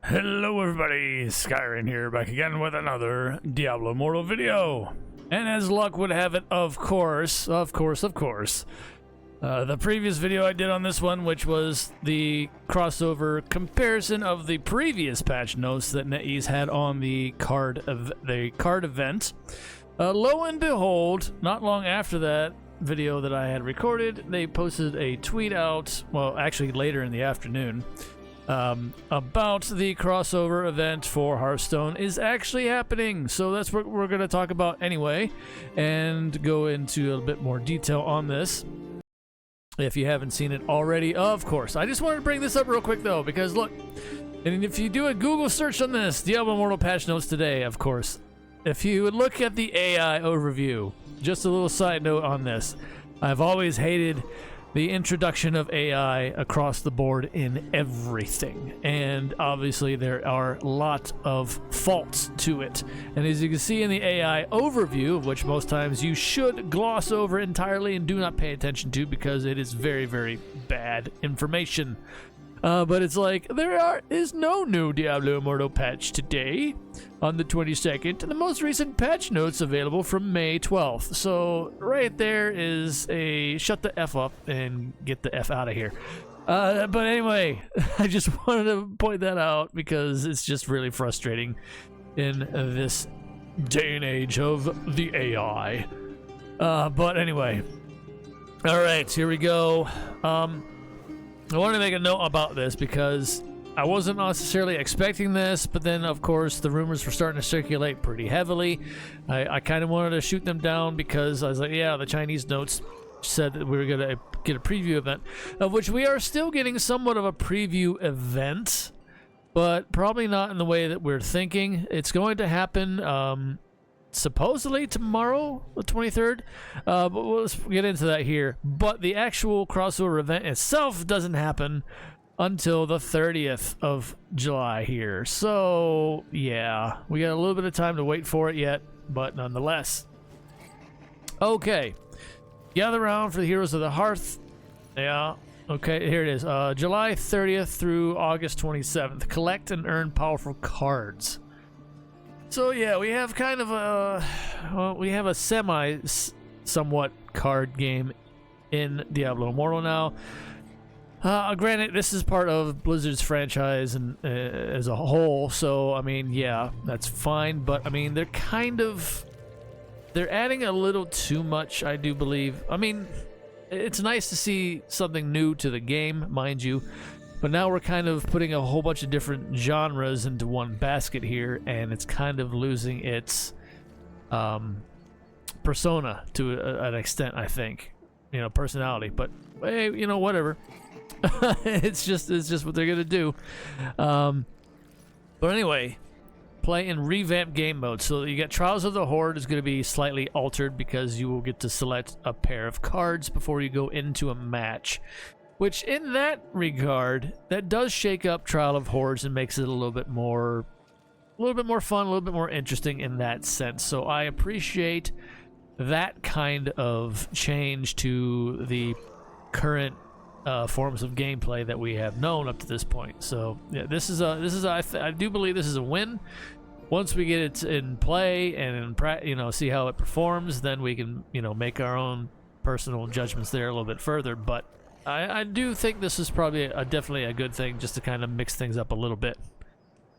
Hello everybody, Skyrim here, back again with another Diablo Immortal video. And as luck would have it, of course, the previous video I did on this one, which was the crossover comparison of the previous patch notes that NetEase had on the card event. Lo and behold, not long after that video that I had recorded, they posted a tweet out, well, actually later in the afternoon, about the crossover event for Hearthstone is actually happening. So that's what we're going to talk about anyway, and go into a bit more detail on this if you haven't seen it already, of course. I just wanted to bring this up real quick though, because look, and if you do a Google search on this, Diablo Immortal patch notes today, of course, if you would look at the AI overview, just a little side note on this, I've always hated the introduction of AI across the board in everything, and obviously there are a lot of faults to it. And as you can see in the AI overview, which most times you should gloss over entirely and do not pay attention to because it is very, very bad information. But it's like, there is no new Diablo Immortal patch today on the 22nd. The most recent patch notes available from May 12th. So right there is a shut the F up and get the F out of here. But anyway, I just wanted to point that out because it's just really frustrating in this day and age of the AI. But anyway, all right, here we go. I want to make a note about this because I wasn't necessarily expecting this, but then of course the rumors were starting to circulate pretty heavily. I kind of wanted to shoot them down because I was like, yeah, the Chinese notes said that we were going to get a preview event, of which we are still getting somewhat of a preview event, but probably not in the way that we're thinking. It's going to happen supposedly tomorrow, the 23rd, but let's get into that here. But the actual crossover event itself doesn't happen until the 30th of July here. So yeah, we got a little bit of time to wait for it yet, but nonetheless. Okay, gather around for the heroes of the Hearth. Yeah, okay, here it is. July 30th through August 27th. Collect and earn powerful cards. So yeah, we have kind of a somewhat card game in Diablo Immortal now. Granted, this is part of Blizzard's franchise and as a whole, so I mean, yeah, that's fine. But I mean, they're adding a little too much, I do believe. I mean, it's nice to see something new to the game, mind you. But now we're kind of putting a whole bunch of different genres into one basket here, and it's kind of losing its persona to an extent, I think. You know, personality. But hey, you know, whatever. it's just what they're gonna do. But anyway, play in revamped game mode. So you got Trials of the Horde is going to be slightly altered because you will get to select a pair of cards before you go into a match. Which, in that regard, that does shake up Trial of Hordes and makes it a little bit more fun, a little bit more interesting in that sense. So I appreciate that kind of change to the current forms of gameplay that we have known up to this point. So yeah, I do believe this is a win. Once we get it in play and see how it performs, then we can make our own personal judgments there a little bit further. But I do think this is probably definitely a good thing, just to kind of mix things up a little bit.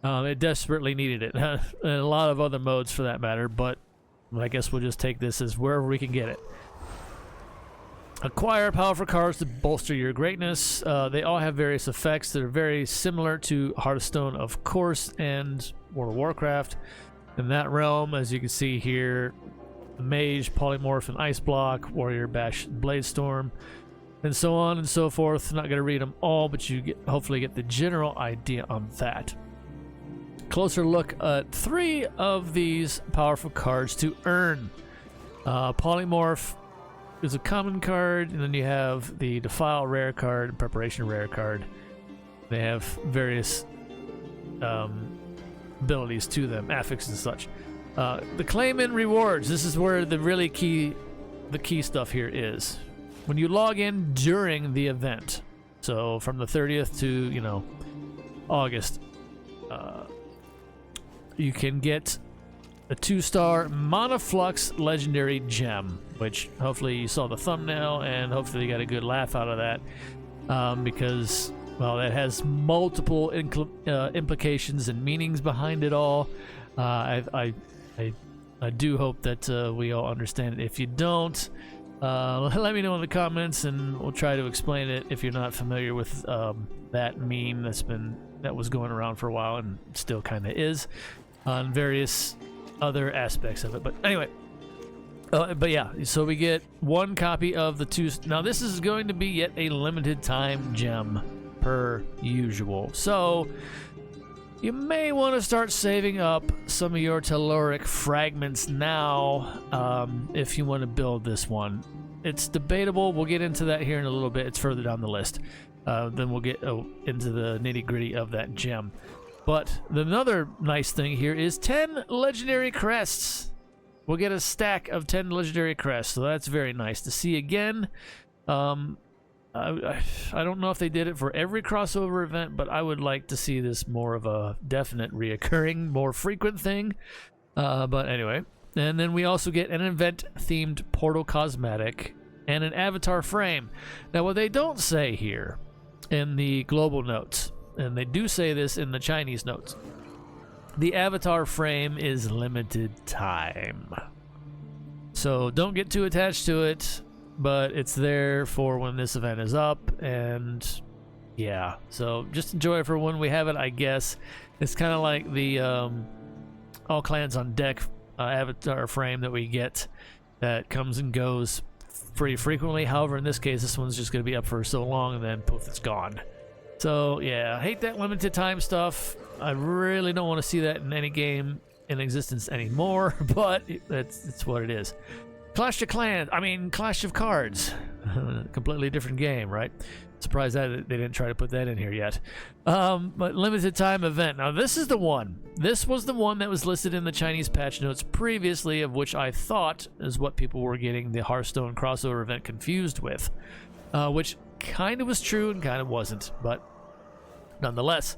It desperately needed it, and a lot of other modes for that matter, but I guess we'll just take this as wherever we can get it. Acquire powerful cards to bolster your greatness. They all have various effects that are very similar to Hearthstone, of course, and World of Warcraft. In that realm, as you can see here, Mage, Polymorph, and Ice Block, Warrior, Bash, Bladestorm, and so on and so forth. Not going to read them all, but you hopefully get the general idea on that. Closer look at 3 of these powerful cards to earn. Polymorph is a common card, and then you have the Defile rare card and Preparation rare card. They have various abilities to them, affix and such. The claim and rewards. This is where the key stuff here is. When you log in during the event, so from the 30th to August, you can get a 2-star Manaflux legendary gem, which hopefully you saw the thumbnail and hopefully you got a good laugh out of that, because, well, that has multiple implications and meanings behind it all. I do hope that we all understand it. If you don't, let me know in the comments and we'll try to explain it if you're not familiar with that meme that was going around for a while and still kind of is on various other aspects of it. But anyway, but yeah, so we get 1 copy of the Tues. Now this is going to be yet a limited time gem per usual, so you may want to start saving up some of your telluric fragments now if you want to build this one. It's debatable. We'll get into that here in a little bit. It's further down the list. Then we'll get into the nitty-gritty of that gem. But another nice thing here is 10 legendary crests. We'll get a stack of 10 legendary crests, so that's very nice to see again. I don't know if they did it for every crossover event, but I would like to see this more of a definite reoccurring, more frequent thing. But anyway, and then we also get an event-themed portal cosmetic and an avatar frame. Now, what they don't say here in the global notes, and they do say this in the Chinese notes, the avatar frame is limited time. So don't get too attached to it, but it's there for when this event is up, and yeah, so just enjoy it for when we have it, I guess. It's kind of like the all clans on deck avatar frame that we get that comes and goes pretty frequently. However, in this case, this one's just going to be up for so long and then poof, it's gone. So yeah, I hate that limited time stuff. I really don't want to see that in any game in existence anymore, but it's what it is. Clash of Cards. Completely different game, right? Surprised that they didn't try to put that in here yet. But limited time event. Now this is the one. This was the one that was listed in the Chinese patch notes previously, of which I thought is what people were getting the Hearthstone crossover event confused with. Which kind of was true and kind of wasn't, but nonetheless.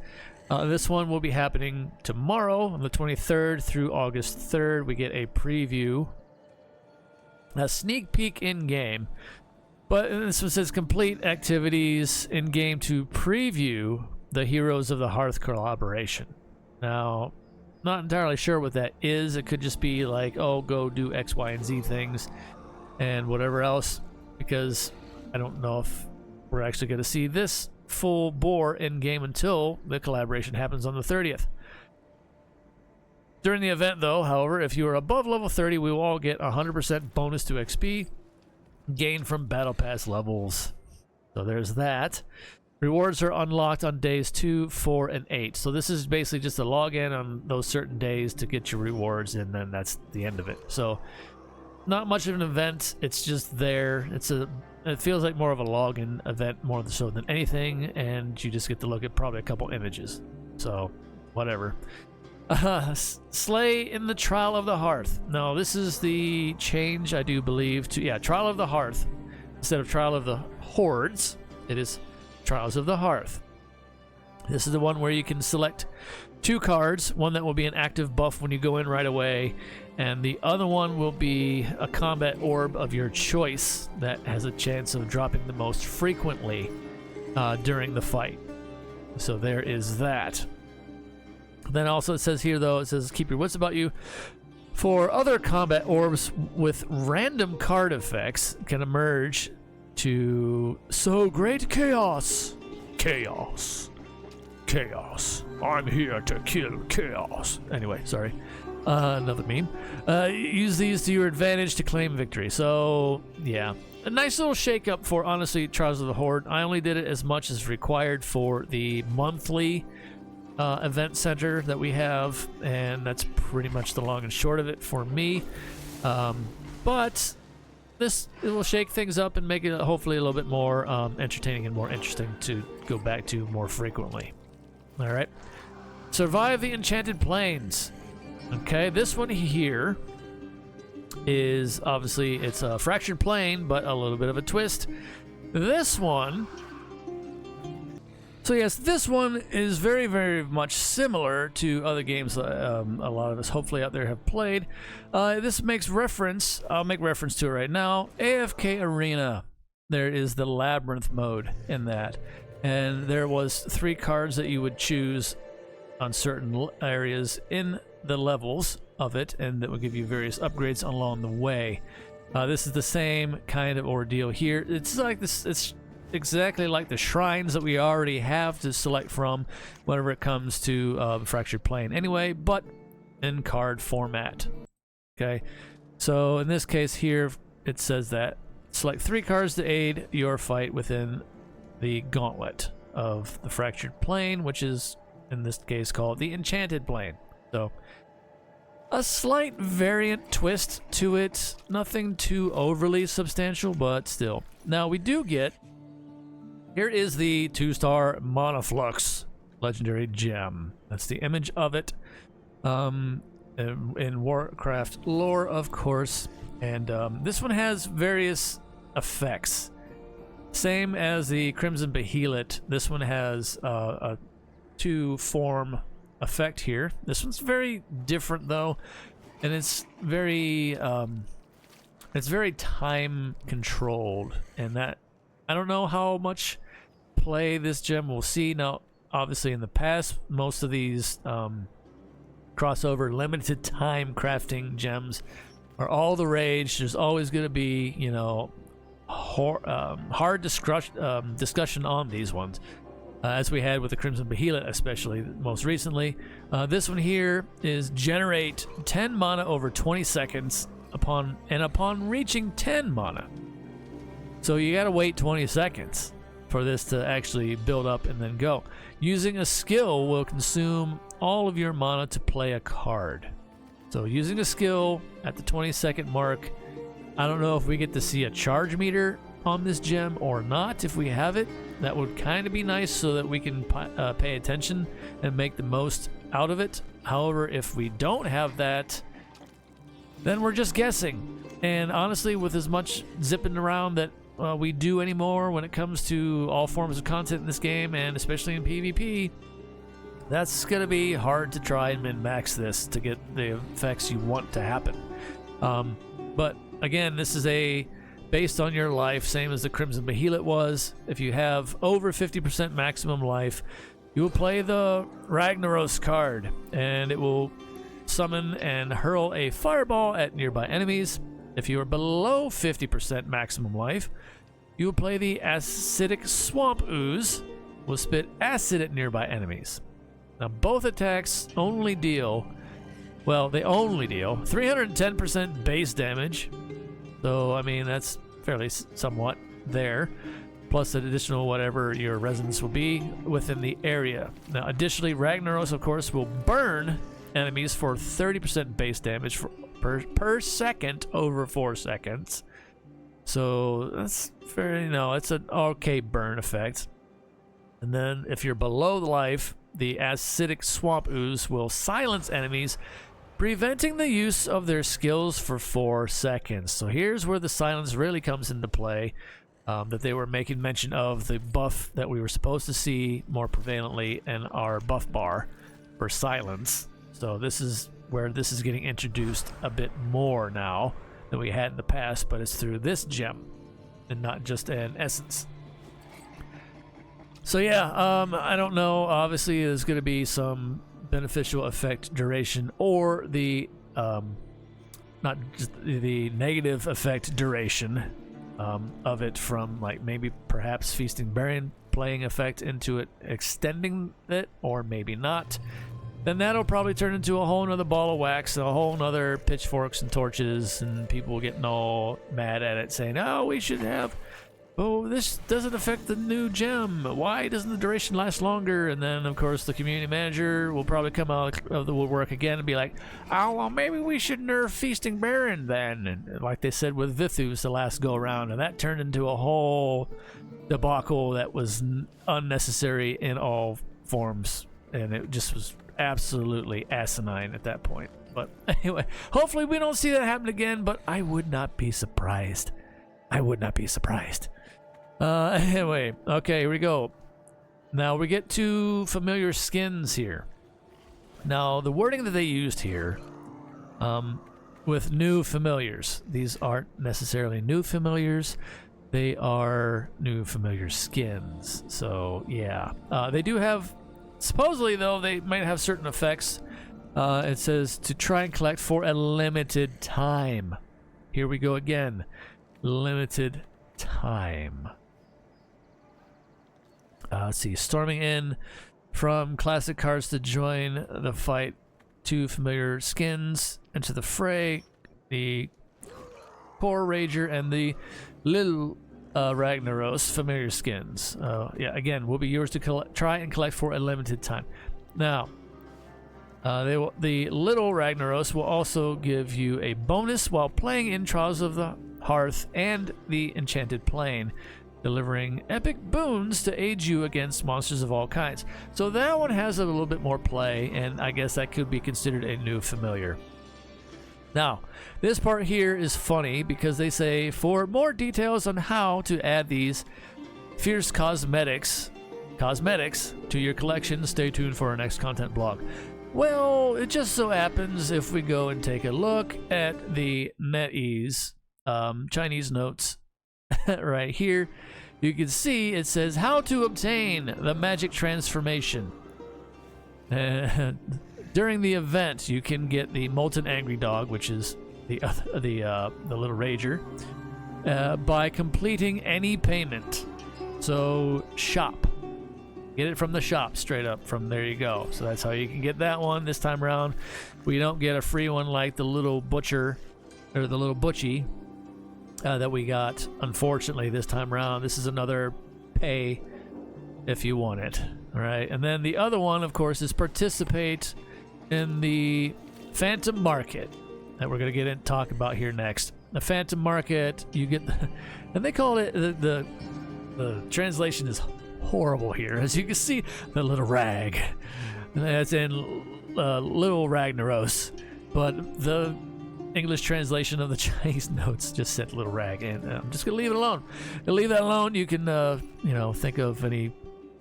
This one will be happening tomorrow on the 23rd through August 3rd. We get a preview, a sneak peek in-game. But this one says complete activities in-game to preview the Heroes of the Hearth collaboration. Now, not entirely sure what that is. It could just be like, oh, go do X, Y, and Z things and whatever else, because I don't know if we're actually going to see this full bore in-game until the collaboration happens on the 30th. During the event, though, however, if you are above level 30, we will all get 100% bonus to XP gained from Battle Pass levels. So there's that. Rewards are unlocked on days 2, 4, and 8. So this is basically just a login on those certain days to get your rewards, and then that's the end of it. So not much of an event. It's just there. It feels like more of a login event more so than anything, and you just get to look at probably a couple images. So whatever. Slay in the Trial of the Hearth. No, this is the change, I do believe, to Trial of the Hearth. Instead of Trial of the Hordes, it is Trials of the Hearth. This is the one where you can select 2 cards, one that will be an active buff when you go in right away, and the other one will be a combat orb of your choice that has a chance of dropping the most frequently during the fight. So there is that. Then also it says here, though, it says keep your wits about you. For other combat orbs with random card effects can emerge to sow great chaos. Chaos. I'm here to kill chaos. Anyway, sorry. Another meme. Use these to your advantage to claim victory. So, yeah. A nice little shake-up for, honestly, Trials of the Horde. I only did it as much as required for the monthly event center that we have, and that's pretty much the long and short of it for me. But it will shake things up and make it hopefully a little bit more entertaining and more interesting to go back to more frequently. All right. Survive the Enchanted Planes. Okay, this one here is obviously it's a fractured plane, but a little bit of a twist. This one, So yes, this one is very, very much similar to other games a lot of us hopefully out there have played. This makes reference, I'll make reference to it right now, AFK Arena. There is the Labyrinth mode in that. And there was 3 cards that you would choose on certain areas in the levels of it, and that will give you various upgrades along the way. This is the same kind of ordeal here. It's like this, it's exactly like the shrines that we already have to select from whenever it comes to Fractured Plane anyway, but in card format. Okay, so in this case here it says that select 3 cards to aid your fight within the gauntlet of the Fractured Plane, which is in this case called the Enchanted Plane. So a slight variant twist to it, nothing too overly substantial, but still. Now we do get, here is the 2-star Manaflux legendary gem. That's the image of it in Warcraft lore, of course. And this one has various effects. Same as the Crimson Behelit, this one has a 2-form effect here. This one's very different though, and it's very time controlled, and that I don't know how much play this gem will see. Now, obviously in the past, most of these crossover limited time crafting gems are all the rage. There's always going to be, you know, hard discussion on these ones, as we had with the Crimson Behelit, especially most recently. This one here is generate 10 mana over 20 seconds upon reaching 10 mana. So you gotta wait 20 seconds for this to actually build up and then go. Using a skill will consume all of your mana to play a card. So using a skill at the 20-second mark, I don't know if we get to see a charge meter on this gem or not. If we have it, that would kind of be nice so that we can pay attention and make the most out of it. However, if we don't have that, then we're just guessing. And honestly, with as much zipping around that we do anymore when it comes to all forms of content in this game, and especially in PvP, that's going to be hard to try and min-max this to get the effects you want to happen. But again, this is based on your life, same as the Crimson Behelit was. If you have over 50% maximum life, you will play the Ragnaros card, and it will summon and hurl a fireball at nearby enemies. If you are below 50% maximum life, you will play the Acidic Swamp Ooze, will spit acid at nearby enemies. Now both attacks only deal, well, they only deal 310% base damage. So, I mean, that's fairly somewhat there, plus an additional whatever your resonance will be within the area. Now, additionally, Ragnaros, of course, will burn enemies for 30% base damage per second over 4 seconds. So, that's fairly, it's an okay burn effect. And then, if you're below the life, the Acidic Swamp Ooze will silence enemies, preventing the use of their skills for 4 seconds. So here's where the silence really comes into play, that they were making mention of the buff that we were supposed to see more prevalently in our buff bar for silence. So this is where this is getting introduced a bit more now than we had in the past, but it's through this gem and not just an essence. So yeah, I don't know. Obviously, there's going to be some beneficial effect duration, or the not just the negative effect duration of it, from like maybe perhaps Feasting Burying playing effect into it, extending it, or maybe not. Then that'll probably turn into a whole nother ball of wax, a whole nother pitchforks and torches, and people getting all mad at it, saying, "Oh, we should have." Oh, this doesn't affect the new gem. Why doesn't the duration last longer? And then, of course, the community manager will probably come out of the woodwork again and be like, "Oh, well, maybe we should nerf Feasting Baron then." And like they said with Vithus the last go-around, and that turned into a whole debacle that was unnecessary in all forms. And it just was absolutely asinine at that point. But anyway, hopefully we don't see that happen again, but I would not be surprised. I would not be surprised. Anyway, okay, here we go. Now we get to familiar skins here. Now the wording that they used here, with new familiars, these aren't necessarily new familiars, they are new familiar skins. So yeah, they do have, supposedly though, they might have certain effects. It says to try and collect for a limited time. Here we go again, limited time. Let's see, storming in from classic cards to join the fight. 2 familiar skins into the fray, the Core Rager and the Little Ragnaros familiar skins. Yeah, again, will be yours to try and collect for a limited time. Now, the Little Ragnaros will also give you a bonus while playing in Trials of the Hearth and the Enchanted Plane, delivering epic boons to aid you against monsters of all kinds. So that one has a little bit more play, and I guess that could be considered a new familiar. Now, this part here is funny because they say, for more details on how to add these fierce cosmetics to your collection, stay tuned for our next content blog. Well, it just so happens if we go and take a look at the NetEase Chinese notes right here, you can see it says how to obtain the magic transformation. During the event, you can get the Molten Angry Dog, which is the Little Rager, by completing any payment. So shop, get it from the shop straight up. From there you go. So that's how you can get that one this time around. We don't get a free one like the Little Butcher or the Little Butchie that we got, unfortunately, this time around. This is another pay if you want it. All right, and then the other one, of course, is participate in the Phantom Market that we're going to get in talk about here next. The Phantom Market, you get, and they call it the translation is horrible here, as you can see, the little rag. That's in Little Ragnaros, but the English translation of the Chinese notes just said little rag, and I'm just gonna leave it alone. Leave that alone. You can, think of any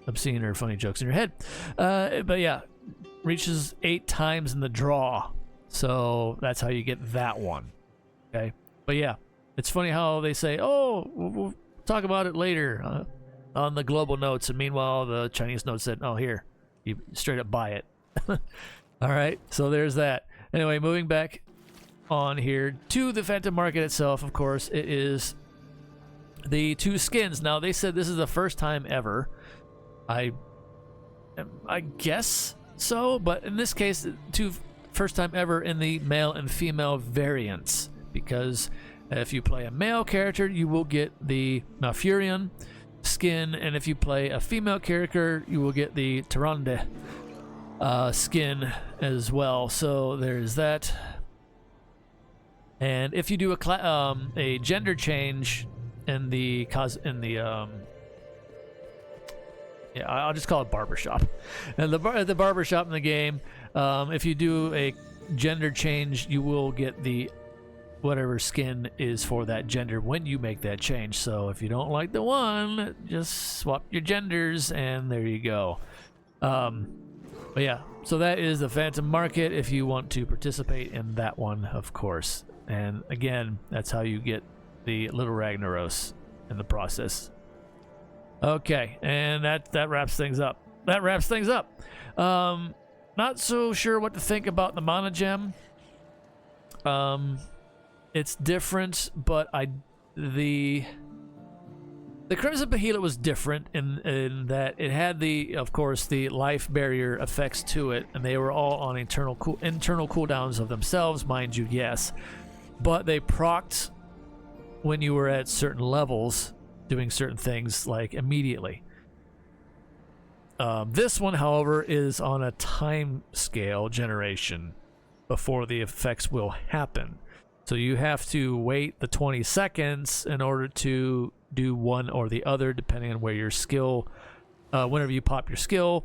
obscene or funny jokes in your head. But yeah, reaches 8 times in the draw, so that's how you get that one. Okay, but yeah, it's funny how they say, "Oh, we'll talk about it later" on the global notes, and meanwhile the Chinese notes said, "Oh, here, you straight up buy it." All right, so there's that. Anyway, moving back on here to the Phantom Market itself, of course, it is the 2 skins. Now, they said this is the first time ever. I guess so, but in this case, 2 first time ever in the male and female variants, because if you play a male character, you will get the Malfurion skin, and if you play a female character, you will get the Tyrande skin as well. So there's that. And if you do a gender change in the I'll just call it barbershop. And the barbershop in the game, if you do a gender change, you will get the whatever skin is for that gender when you make that change. So if you don't like the one, just swap your genders, and there you go. But yeah, so that is the Phantom Market if you want to participate in that one, of course. And again, that's how you get the Little Ragnaros in the process. Okay, and that wraps things up. Not so sure what to think about the Mana Gem. It's different, but the Crimson Behelit was different in that it had of course, the life barrier effects to it, and they were all on internal cooldowns of themselves, mind you, yes. But they procced when you were at certain levels, doing certain things like immediately. This one, however, is on a time scale generation before the effects will happen. So you have to wait the 20 seconds in order to do one or the other, depending on where your skill, whenever you pop your skill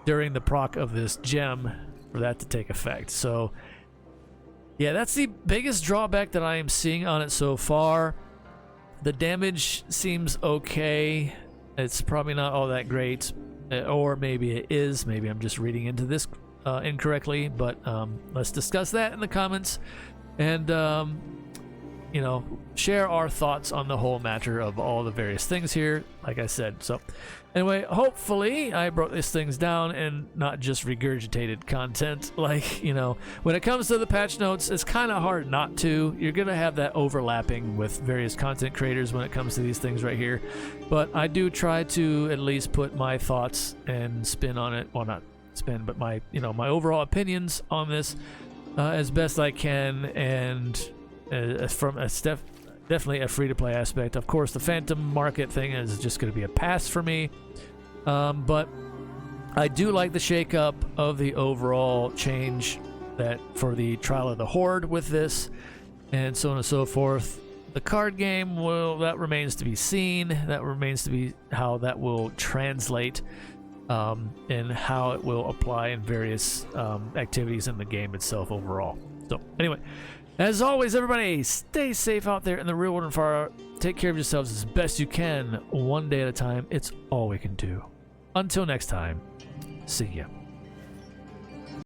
during the proc of this gem, for that to take effect. So yeah, that's the biggest drawback that I am seeing on it so far. The damage seems okay. It's probably not all that great. or maybe it is. Maybe I'm just reading into this incorrectly, but let's discuss that in the comments, and you know, share our thoughts on the whole matter of all the various things here, like I said. So anyway, hopefully I broke these things down and not just regurgitated content. Like, you know, when it comes to the patch notes, it's kind of hard not to. You're gonna have that overlapping with various content creators when it comes to these things right here, but I do try to at least put my thoughts and spin on it. Well, not spin, but my, you know, my overall opinions on this as best I can, and from a definitely a free-to-play aspect. Of course, the Phantom Market thing is just going to be a pass for me, but I do like the shake-up of the overall change that for the Trial of the Horde with this, and so on and so forth. The card game, well, that remains to be seen. That remains to be how that will translate, and how it will apply in various activities in the game itself overall. So anyway, as always, everybody, stay safe out there in the real world and far out. Take care of yourselves as best you can, one day at a time. It's all we can do. Until next time, see ya.